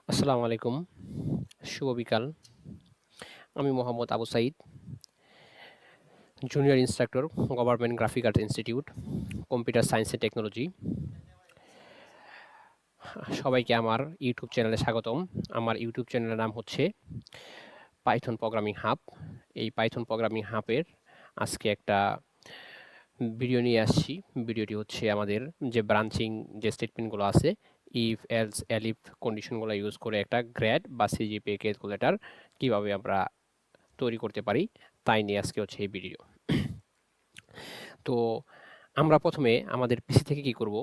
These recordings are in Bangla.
আসসালামু আলাইকুম। শুভ বিকাল। আমি Mohammad Abu Saeed, junior instructor, government graphic arts institute, computer science and technology. সবাইকে আমার ইউটিউব চ্যানেলে স্বাগতম। আমার ইউটিউব চ্যানেলের নাম হচ্ছে পাইথন প্রোগ্রামিং হাব। এই পাইথন প্রোগ্রামিং হাবের আজকে একটা ভিডিও নিয়ে আসছি। ভিডিওটি হচ্ছে আমাদের যে ব্রাঞ্চিং যে স্টেটমেন্টগুলো আছে, ইফ, এলস, এলিফ কন্ডিশনগুলো ইউজ করে একটা গ্রেড বা সিজিপিএ ক্যালকুলেটর কিভাবে আমরা তৈরি করতে পারি, তাই নিয়ে আজকে হচ্ছে এই ভিডিও। তো আমরা প্রথমে আমাদের পিসি থেকে কি করব,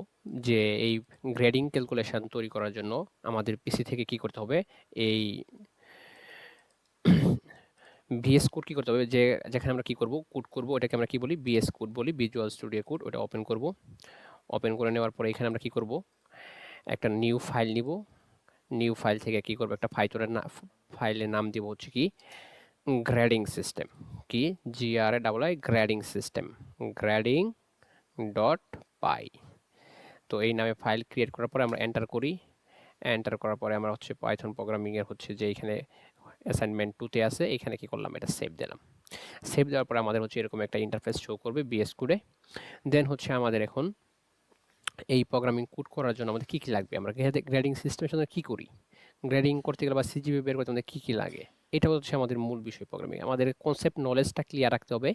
যে এই গ্রেডিং ক্যালকুলেশন তৈরি করার জন্য আমাদের পিসি থেকে কি করতে হবে, এই ভিএস কোড কি করতে হবে, যে যেখানে আমরা কি করব, কোড করব, এটাকে আমরা কি বলি, ভিএস কোড বলি, ভিজুয়াল স্টুডিও কোড। ওটা ওপেন করব। ওপেন করে নেওয়ার পরে এখানে আমরা কি করব, একটা নিউ ফাইল নিব। নিউ ফাইল থেকে কি করব, একটা ফাইলের নাম দিব হচ্ছে কি গ্রেডিং সিস্টেম, কি GRADI grading system, grading dot py. তো এই নামে ফাইল ক্রিয়েট করার পরে আমরা এন্টার করি। এন্টার করার পরে আমরা হচ্ছে পাইথন প্রোগ্রামিং এর হচ্ছে যে এখানে অ্যাসাইনমেন্ট 2 তে আছে, এখানে কি করলাম, এটা সেভ দিলাম। সেভ দেওয়ার পরে আমাদের হচ্ছে এরকম একটা ইন্টারফেস শো করবে বিএস কোডে। দেন হচ্ছে আমাদের এখন এই প্রোগ্রামিং কোড করার জন্য আমাদের কি কি লাগবে, আমরা গ্রেডিং সিস্টেমের সাথে কি করি, গ্রেডিং করতে গেলে বা সিজিপি বের করতে আমাদের কি কি লাগে, এটা হচ্ছে আমাদের মূল বিষয়। প্রোগ্রামিং আমাদের কনসেপ্ট নলেজটা ক্লিয়ার রাখতে হবে,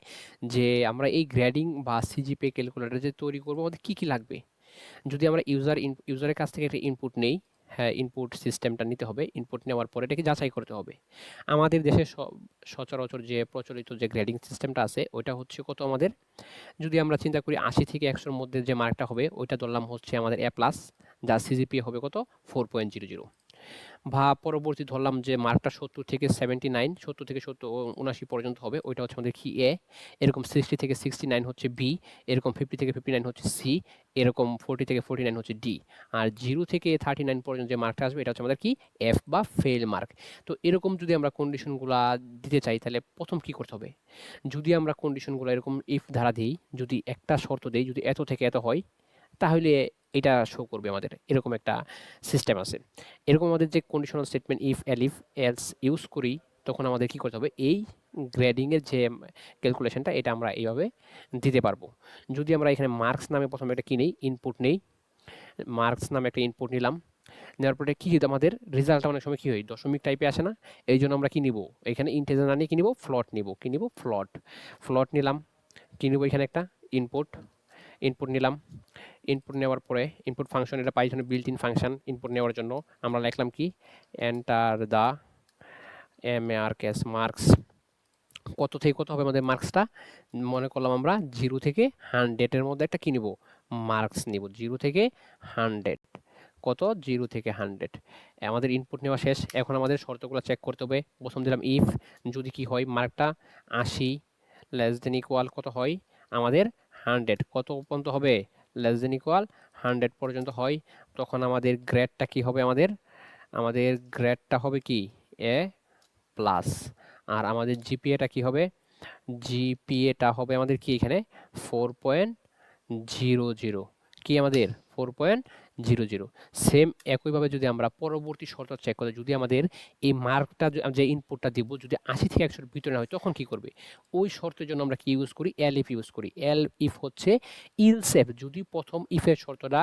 যে আমরা এই গ্রেডিং বা সিজিপি ক্যালকুলেটর যে তৈরি করবো আমাদের কি কি লাগবে। যদি আমরা ইউজারের কাছ থেকে একটা ইনপুট নেই, হ্যাঁ, ইনপুট সিস্টেমটা নিতে হবে। ইনপুট নেওয়ার পরে এটাকে যাচাই করতে হবে। আমাদের দেশে সচরাচর যে প্রচলিত যে গ্রেডিং সিস্টেমটা আছে ওইটা হচ্ছে কত আমাদের, যদি আমরা চিন্তা করি 80 থেকে 100-র মধ্যে যে মার্কটা হবে ওইটা ধরলাম হচ্ছে আমাদের এ প্লাস, যার সিজিপিএ হবে কত 4.00। বা পরবর্তী ধরলাম যে মার্কটা 70 থেকে 79, 70 থেকে 79 পর্যন্ত হবে, ওইটা হচ্ছে আমাদের কি এ। এরকম 60 থেকে 69 হচ্ছে বি। এরকম 50 থেকে 59 হচ্ছে সি। এরকম 40 থেকে 49 হচ্ছে ডি। আর 0 থেকে 39 পর্যন্ত যে মার্কটা আসবে এটা হচ্ছে আমাদের কি এফ বা ফেল মার্ক। তো এরকম যদি আমরা কন্ডিশনগুলা দিতে চাই তাহলে প্রথম কি করতে হবে, যদি আমরা কন্ডিশনগুলো এরকম ইফ ধারা দিই, যদি একটা শর্ত দেই, যদি এত থেকে এত হয়, তাহলে এটা শো করবে আমাদের, এরকম একটা সিস্টেম আছে। এরকম আমাদের যে conditional statement if, elif, else use করি, তখন আমাদের কি করতে হবে, এই গ্রেডিংয়ের যে ক্যালকুলেশনটা এটা আমরা এইভাবে দিতে পারবো। যদি আমরা এখানে মার্কস নামে প্রথমে একটা কি নেই, ইনপুট নেই, মার্কস নামে একটা ইনপুট নিলাম। নেওয়ার পরে কি আমাদের রেজাল্টটা অনেক সময় কি হয়, দশমিক টাইপে আসে না, এই জন্য আমরা কি নিব, এখানে ইন্টিজার না নিয়ে কি নিব, ফ্লট নিব। কি নিব, ফ্লট। ফ্লট নিলাম। কি নিব, এখানে একটা ইনপুট। ইনপুট নিলাম। ইনপুট নেওয়ার পরে ইনপুট ফাংশন, এটা পাইথনের বিল্ট ইন ফাংশন। ইনপুট নেওয়ার জন্য আমরা লিখলাম কি, এন্টার দা মার্কস। কত থেকে কত হবে আমাদের মার্কসটা, মনে করলাম আমরা 0 থেকে 100-এর মধ্যে একটা কি নিব, মার্কস নিব। 0 থেকে 100, কত, 0 থেকে 100। আমাদের ইনপুট নেওয়া শেষ। এখন আমাদের শর্তগুলো চেক করতে হবে। প্রথম দিলাম ইফ, যদি কি হয় মার্কটা 80 লেস দেন ইকুয়াল কত হয় আমাদের 100, কত পর্যন্ত হবে, লেস দেন ইকুয়াল 100 পর্যন্ত হয়, তখন আমাদের গ্রেডটা কি হবে, আমাদের আমাদের গ্রেডটা হবে কি এ প্লাস। আর আমাদের জিপিএটা কি হবে, জিপিএটা হবে আমাদের কি এখানে 4.00, কি আমাদের 4.00। সেম একইভাবে যদি আমরা পরবর্তী শর্ত চেক করি, যদি আমাদের এই মার্কটা যে ইনপুটটা দিব যদি 80 থেকে 100-এর ভিতরে না হয়, তখন কি করবে, ওই শর্তের জন্য আমরা কি ইউজ করি, এল ইফ ইউজ করি। এল ইফ হচ্ছে ইলসেফ, যদি প্রথম ইফের শর্তটা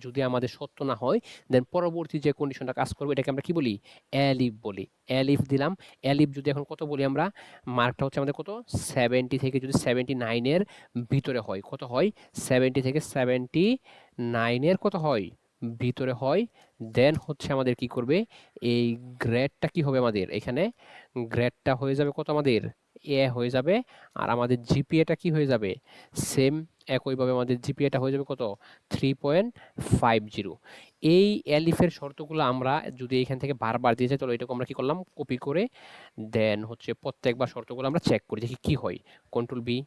যদি আমাদের সত্য না হয়, দেন পরবর্তী যে কন্ডিশনটা কাজ করবে এটাকে আমরা কি বলি, এলিফ বলি। এলিফ দিলাম। এলিফ যদি এখন কত বলি আমরা, মার্কটা হচ্ছে আমাদের কত, 70 থেকে যদি 79-এর ভিতরে হয়, কত হয়, 70 থেকে 79-এর কত হয়, ভিতরে হয়, দেন হচ্ছে আমাদের কি করবে, এই গ্রেডটা কি হবে আমাদের, এখানে গ্রেডটা হয়ে যাবে কত আমাদের, এ হয়ে যাবে। আর আমাদের জিপিএটা কি হয়ে যাবে, সেম একইভাবে আমাদের জিপিএটা হয়ে যাবে কত, 3.50। এই এলিফের শর্তগুলো আমরা যদি এখান থেকে বারবার দিয়ে যাই, তাহলে এটাকে আমরা কি করলাম, কপি করে দেন হচ্ছে প্রত্যেকবার শর্তগুলো আমরা চেক করি, দেখি কি হয়। Control B.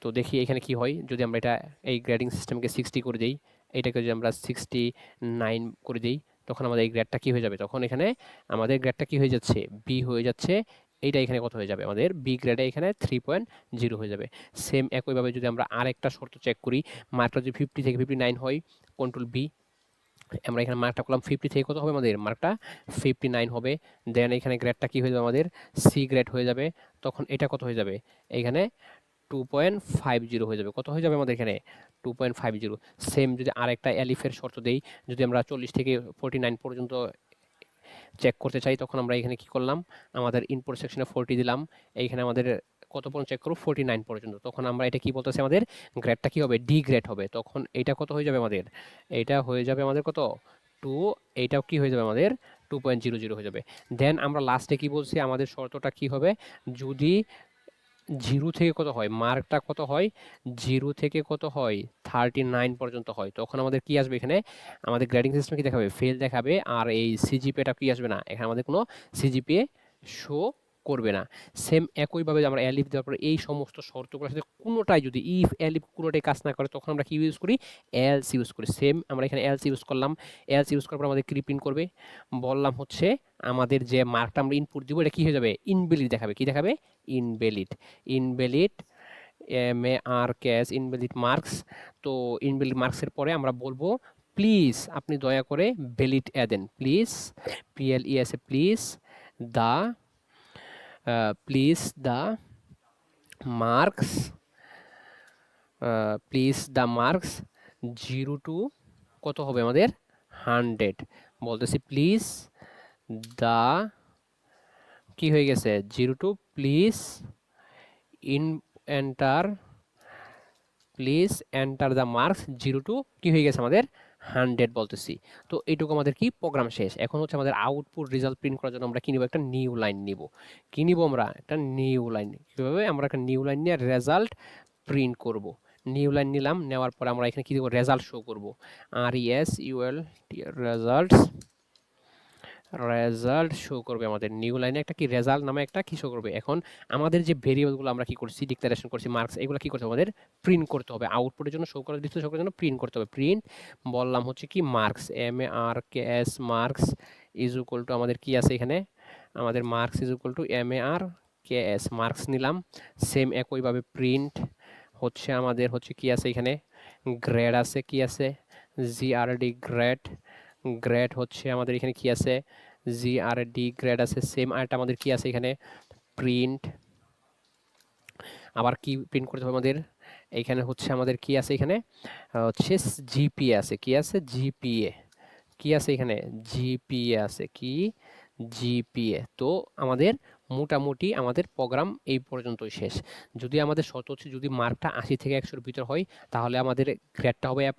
তো দেখি এখানে কি হয়, যদি আমরা এটা এই গ্রেডিং সিস্টেমকে 60 করে দিই, এটাকে যদি আমরা 69 করে দিই, তখন আমাদের এই গ্রেডটা কি হয়ে যাবে, তখন এখানে আমাদের গ্রেডটা কি হয়ে যাচ্ছে, বি হয়ে যাচ্ছে। এইটা এখানে কত হয়ে যাবে, আমাদের বি গ্রেডে এখানে 3.0 হয়ে যাবে। সেম একইভাবে যদি আমরা আরেকটা শর্ত চেক করি, মার্কটা যদি 50 থেকে 59 হয়, কন্ট্রোল বি। আমরা এখানে মার্কটা করলাম 50 থেকে কত হবে আমাদের মার্কটা 59 হবে। দেন এখানে গ্রেডটা কি হয়ে যাবে আমাদের সি গ্রেড হয়ে যাবে। তখন এটা কত হয়ে যাবে এখানে 2.50 হয়ে যাবে। কত হয়ে যাবে আমাদের এখানে 2.50। সেম যদি আরেকটা এলিফের শর্ত দেই, যদি আমরা 40 থেকে 49 পর্যন্ত চেক করতে চাই, তখন আমরা এখানে কি করলাম, আমাদের ইনপুট সেকশনে 40 দিলাম, এইখানে আমাদের কত পর্যন্ত চেক করবো 49 পর্যন্ত। তখন আমরা এটা কি বলতেছি, আমাদের গ্রেডটা কি হবে ডি গ্রেড হবে। তখন এটা কত হয়ে যাবে আমাদের, এটা হয়ে যাবে আমাদের কত 2, এইটাও কি হয়ে যাবে আমাদের 2.00 হয়ে যাবে। দেন আমরা লাস্টে কি বলছি, আমাদের শর্তটা কি হবে, যদি 0 থেকে কত হয় মার্কটা কত হয়, 0 থেকে কত হয় 39 পর্যন্ত হয়, তখন আমাদের কি আসবে এখানে, আমাদের গ্রেডিং সিস্টেম কি দেখাবে ফেল দেখাবে। আর এই সিজিপিএটা কি আসবে না, এখানে আমাদের কোনো সিজিপিএ শো করবে না। সেম একইভাবে আমরা এলিফ দেওয়ার পরে এই সমস্ত শর্তগুলোর সাথে কোনোটাই যদি ইফ এলিফ কোনোটাই কাজ না করে, তখন আমরা কি ইউজ করি, এলস ইউজ করি। সেম আমরা এখানে এলস ইউজ করলাম। এলস ইউজ করার পর আমাদের কি প্রিন্ট করবে, বললাম হচ্ছে আমাদের যে মার্কটা আমরা ইনপুট দিব এটা কি হয়ে যাবে ইনভ্যালিড দেখাবে। কি দেখাবে, invalid. Invalid MARKS invalid marks. তো ইনভ্যালিড মার্কসের পরে আমরা বলবো প্লিজ আপনি দয়া করে ভ্যালিড দেন, please PLES please the please the marks please the marks 0 to কত হবে আমাদের 100। বলতেছি প্লিজ দ্য কি হয়ে গেছে 0 to please enter please enter the marks 0 to কি হয়ে গেছে আমাদের 100 বলতেছি। তো এইটুকু আমাদের কি প্রোগ্রাম শেষ। এখন হচ্ছে আমাদের আউটপুট রেজাল্ট প্রিন্ট করার জন্য আমরা কি নিব, একটা নিউ লাইন নিব। কি নিব আমরা, একটা নিউ লাইন। কীভাবে আমরা একটা নিউ লাইন নিয়ে রেজাল্ট প্রিন্ট করব। নিউ লাইন নিলাম, নেওয়ার পর আমরা এখানে কি দেবো, রেজাল্ট শো করব। RESULT রেজাল্টস, রেজাল্ট শো করবে আমাদের নিউ লাইনে একটা কি রেজাল্ট নামে একটা কি শো করবে। এখন আমাদের যে ভেরিয়েবলগুলো আমরা কি করছি ডিক্লারেশন করছি মার্কস, এগুলো কি করতে হবে আমাদের প্রিন্ট করতে হবে। আউটপুটের জন্য শো করার ডিসপ্লে শো করার জন্য প্রিন্ট করতে হবে। প্রিন্ট বললাম হচ্ছে কি marks MARKS marks is equal to আমাদের কি আছে এখানে, আমাদের marks is equal to MARKS marks নিলাম। সেম একইভাবে প্রিন্ট হচ্ছে আমাদের হচ্ছে কি আছে এখানে, গ্রেড আছে, কি আছে GRD গ্রেড। গ্রেড হচ্ছে আমাদের এখানে কি আছে GRD গ্রেড আছে। সেম আরেকটা আমাদের কি আছে এখানে প্রিন্ট, আবার কি প্রিন্ট করতে হবে আমাদের, এখানে হচ্ছে আমাদের কি আছে এখানে হচ্ছে জিপিএ আছে। কি আছে জিপিএ, কি আছে এখানে জিপিএ আছে, কি জিপিএ। তো আমাদের মোটামুটি আমাদের প্রোগ্রাম এই পর্যন্তই শেষ। যদি আমাদের শর্ত হচ্ছে যদি মার্কটা 80 থেকে 100-র ভিতর হয়, তাহলে আমাদের গ্রেডটা হবে A+,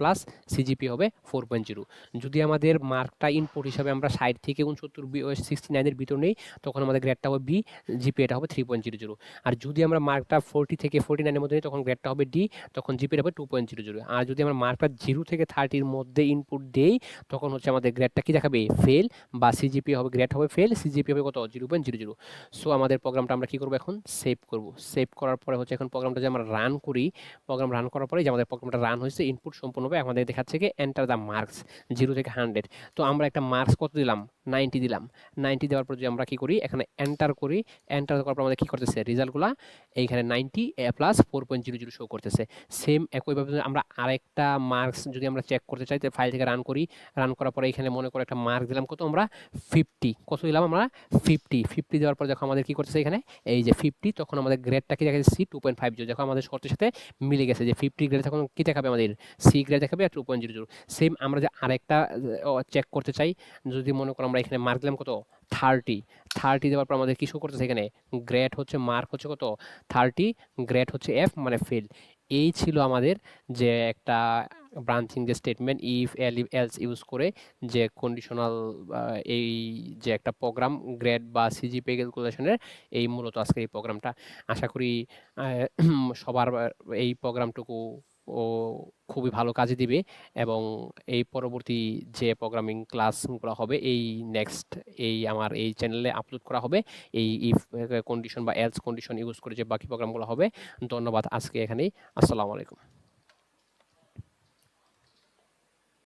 সিজিপি হবে 4.0। যদি আমাদের মার্কটা ইনপুট হিসাবে আমরা 60 থেকে 69-এর ভিতর নেই, তখন আমাদের গ্রেডটা হবে বি, জিপিএটা হবে 3.00। আর যদি আমরা মার্কটা 40 থেকে 49-এর মধ্যে নেই, তখন গ্রেডটা হবে ডি, তখন জিপিএটা হবে 2.00। আর যদি আমরা মার্কটা 0 থেকে 30-র মধ্যে ইনপুট দেই, তখন হচ্ছে আমাদের গ্রেডটা কি দেখাবে ফেল, বা সিজিপি হবে, গ্রেড হবে ফেল, সিজিপি হবে কত 0.00। সো আমাদের প্রোগ্রামটা আমরা কি করব, এখন সেভ করব। সেভ করার পরে হচ্ছে এখন প্রোগ্রামটা যে আমরা রান করি, প্রোগ্রাম রান করার পরে যে আমাদের প্রোগ্রামটা রান হয়েছে, ইনপুট সম্পূর্ণভাবে আমাদের দেখাচ্ছে কি এন্টার দ্য মার্কস 0 থেকে 100। তো আমরা একটা মার্কস কত দিলাম 90 দিলাম। 90 দেওয়ার পর যদি আমরা কি করি, এখানে এন্টার করি, এন্টার করার পর আমাদের কি করতেছে রেজাল্টগুলো এইখানে 90 A+ 4.00 শো করতেছে। সেম একইভাবে আমরা আরেকটা মার্কস যদি আমরা চেক করতে চাই, ফাইল থেকে রান করি, রান করার পরে এখানে মনে করে একটা মার্ক দিলাম কত আমরা 50, কত দিলাম আমরা 50 দেওয়ার পর দেখো আমাদের কি করতেছে এখানে এই যে 50, তখন আমাদের গ্রেডটা কি দেখা যাচ্ছে সি 2.50। দেখো আমাদের শর্তের সাথে মিলে গেছে যে 50 গ্রেড, তখন কি দেখাবে আমাদের সি গ্রেড দেখাবে আর 2.00। সেম আমরা যে আরেকটা চেক করতে চাই, যদি মনে করো আমরা এখানে মার্ক দিলাম কত 30 দেওয়ার পর আমাদের কি শো করতেছে এখানে গ্রেড হচ্ছে মার্ক হচ্ছে কত 30, গ্রেড হচ্ছে এফ মানে ফেল। এই ছিল আমাদের যে একটা ব্রাঞ্চিং যে স্টেটমেন্ট ইফ এলস ইউজ করে যে কন্ডিশনাল এই যে একটা প্রোগ্রাম গ্রেড বা সিজিপিএ ক্যালকুলেশনের, এই মূলত আজকে এই প্রোগ্রামটা। আশা করি সবার এই প্রোগ্রামটুকু ও খুবই ভালো কাজে দিবে। এবং এই পরবর্তী যে প্রোগ্রামিং ক্লাসগুলো হবে এই নেক্সট এই আমার এই চ্যানেলে আপলোড করা হবে, এই ইফ কন্ডিশন বা এলস কন্ডিশন ইউজ করে যে বাকি প্রোগ্রামগুলো হবে। ধন্যবাদ, আজকে এখানেই। আসসালামু আলাইকুম।